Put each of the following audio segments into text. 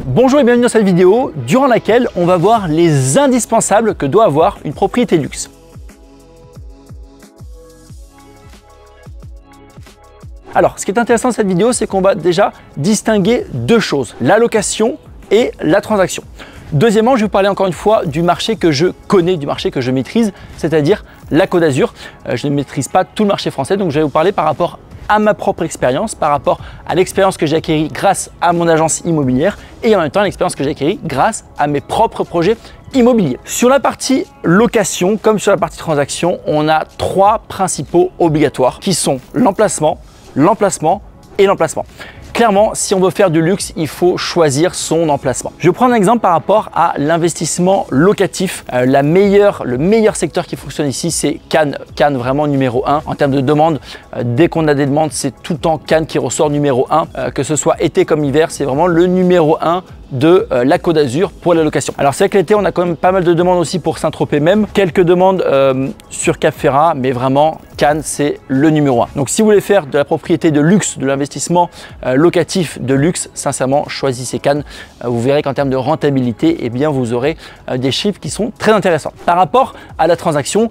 Bonjour et bienvenue dans cette vidéo durant laquelle on va voir les indispensables que doit avoir une propriété de luxe. Alors, ce qui est intéressant dans cette vidéo, c'est qu'on va déjà distinguer deux choses, la location et la transaction. Deuxièmement, je vais vous parler encore une fois du marché que je connais, du marché que je maîtrise, c'est-à-dire la Côte d'Azur. Je ne maîtrise pas tout le marché français, donc je vais vous parler par rapport à ma propre expérience, par rapport à l'expérience que j'ai acquérie grâce à mon agence immobilière et en même temps l'expérience que j'ai acquérie grâce à mes propres projets immobiliers. Sur la partie location comme sur la partie transaction, on a trois principaux obligatoires qui sont l'emplacement, l'emplacement et l'emplacement. Clairement, si on veut faire du luxe, il faut choisir son emplacement. Je vais prendre un exemple par rapport à l'investissement locatif. Le meilleur secteur qui fonctionne ici, c'est Cannes. Cannes vraiment numéro 1. En termes de demandes, dès qu'on a des demandes, c'est tout le temps Cannes qui ressort numéro 1. Que ce soit été comme hiver, c'est vraiment le numéro 1 de la Côte d'Azur pour la location. Alors c'est vrai que l'été, on a quand même pas mal de demandes aussi pour Saint-Tropez même. Quelques demandes sur Cap Ferrat, mais vraiment Cannes, c'est le numéro 1. Donc si vous voulez faire de la propriété de luxe, de l'investissement locatif de luxe, sincèrement, choisissez Cannes. Vous verrez qu'en termes de rentabilité, eh bien, vous aurez des chiffres qui sont très intéressants. Par rapport à la transaction,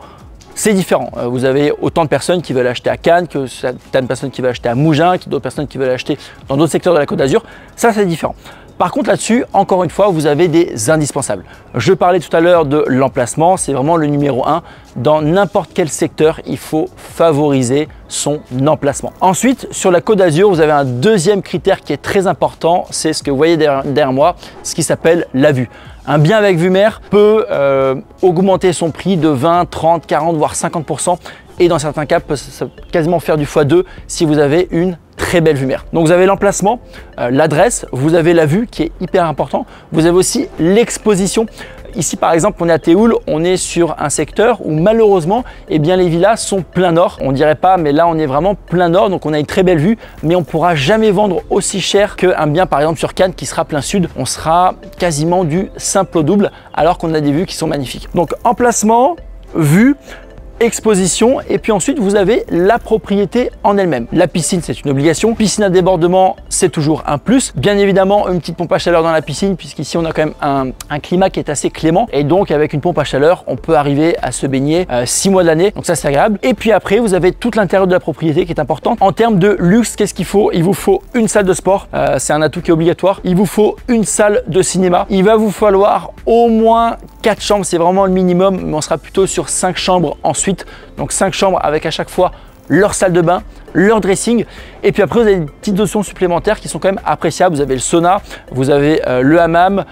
c'est différent. Vous avez autant de personnes qui veulent acheter à Cannes que certaines personnes qui veulent acheter à Mougins, d'autres personnes qui veulent acheter dans d'autres secteurs de la Côte d'Azur. Ça, c'est différent. Par contre, là-dessus, encore une fois, vous avez des indispensables. Je parlais tout à l'heure de l'emplacement, c'est vraiment le numéro 1. Dans n'importe quel secteur, il faut favoriser son emplacement. Ensuite, sur la Côte d'Azur, vous avez un deuxième critère qui est très important, c'est ce que vous voyez derrière moi, ce qui s'appelle la vue. Un bien avec vue mer peut augmenter son prix de 20, 30, 40, voire 50%. Et dans certains cas, peut quasiment faire du x2 si vous avez une très belle vue mer. Donc vous avez l'emplacement, l'adresse, vous avez la vue qui est hyper important. Vous avez aussi l'exposition. Ici par exemple, on est à Théoul, on est sur un secteur où malheureusement, eh bien, les villas sont plein nord. On dirait pas, mais là on est vraiment plein nord, donc on a une très belle vue, mais on ne pourra jamais vendre aussi cher qu'un bien par exemple sur Cannes qui sera plein sud. On sera quasiment du simple au double alors qu'on a des vues qui sont magnifiques. Donc emplacement, vue, exposition et puis ensuite vous avez la propriété en elle-même. La piscine, c'est une obligation. Piscine à débordement, c'est toujours un plus. Bien évidemment, une petite pompe à chaleur dans la piscine puisqu'ici on a quand même un climat qui est assez clément et donc avec une pompe à chaleur, on peut arriver à se baigner 6 mois de l'année. Donc ça, c'est agréable. Et puis après, vous avez tout l'intérieur de la propriété qui est important. En termes de luxe, qu'est-ce qu'il faut? Il vous faut une salle de sport. C'est un atout qui est obligatoire. Il vous faut une salle de cinéma. Il va vous falloir au moins 4 chambres. C'est vraiment le minimum, mais on sera plutôt sur 5 chambres ensuite. Donc 5 chambres avec à chaque fois leur salle de bain, leur dressing. Et puis après, vous avez des petites notions supplémentaires qui sont quand même appréciables. Vous avez le sauna, vous avez le hammam,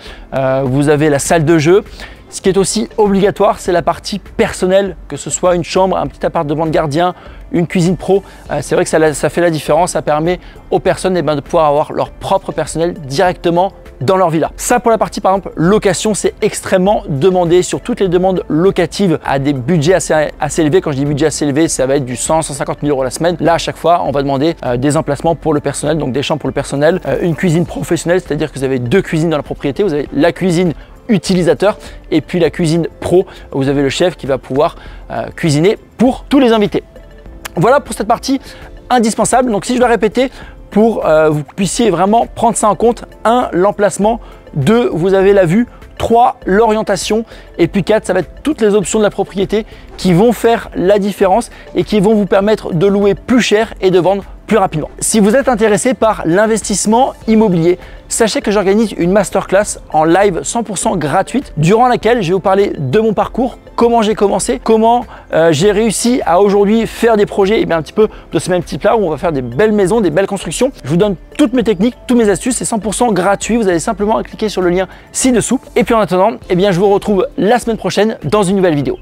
vous avez la salle de jeu. Ce qui est aussi obligatoire, c'est la partie personnelle, que ce soit une chambre, un petit appartement de gardien, une cuisine pro. C'est vrai que ça fait la différence. Ça permet aux personnes de pouvoir avoir leur propre personnel directement dans leur villa. Ça pour la partie par exemple location, c'est extrêmement demandé sur toutes les demandes locatives à des budgets assez élevés. Quand je dis budget assez élevé, ça va être du 100-150 000 € la semaine. Là à chaque fois, on va demander des emplacements pour le personnel, donc des chambres pour le personnel, une cuisine professionnelle, c'est-à-dire que vous avez 2 cuisines dans la propriété. Vous avez la cuisine utilisateur et puis la cuisine pro. Vous avez le chef qui va pouvoir cuisiner pour tous les invités. Voilà pour cette partie indispensable. Donc si je dois répéter, pour que vous puissiez vraiment prendre ça en compte: 1, l'emplacement, 2, vous avez la vue, 3, l'orientation et puis 4, ça va être toutes les options de la propriété qui vont faire la différence et qui vont vous permettre de louer plus cher et de vendre plus rapidement. Si vous êtes intéressé par l'investissement immobilier, sachez que j'organise une masterclass en live 100% gratuite durant laquelle je vais vous parler de mon parcours, comment j'ai commencé, comment j'ai réussi à aujourd'hui faire des projets et bien un petit peu de ce même type-là où on va faire des belles maisons, des belles constructions. Je vous donne toutes mes techniques, toutes mes astuces, c'est 100% gratuit. Vous allez simplement cliquer sur le lien ci-dessous. Et puis en attendant, eh bien, je vous retrouve la semaine prochaine dans une nouvelle vidéo.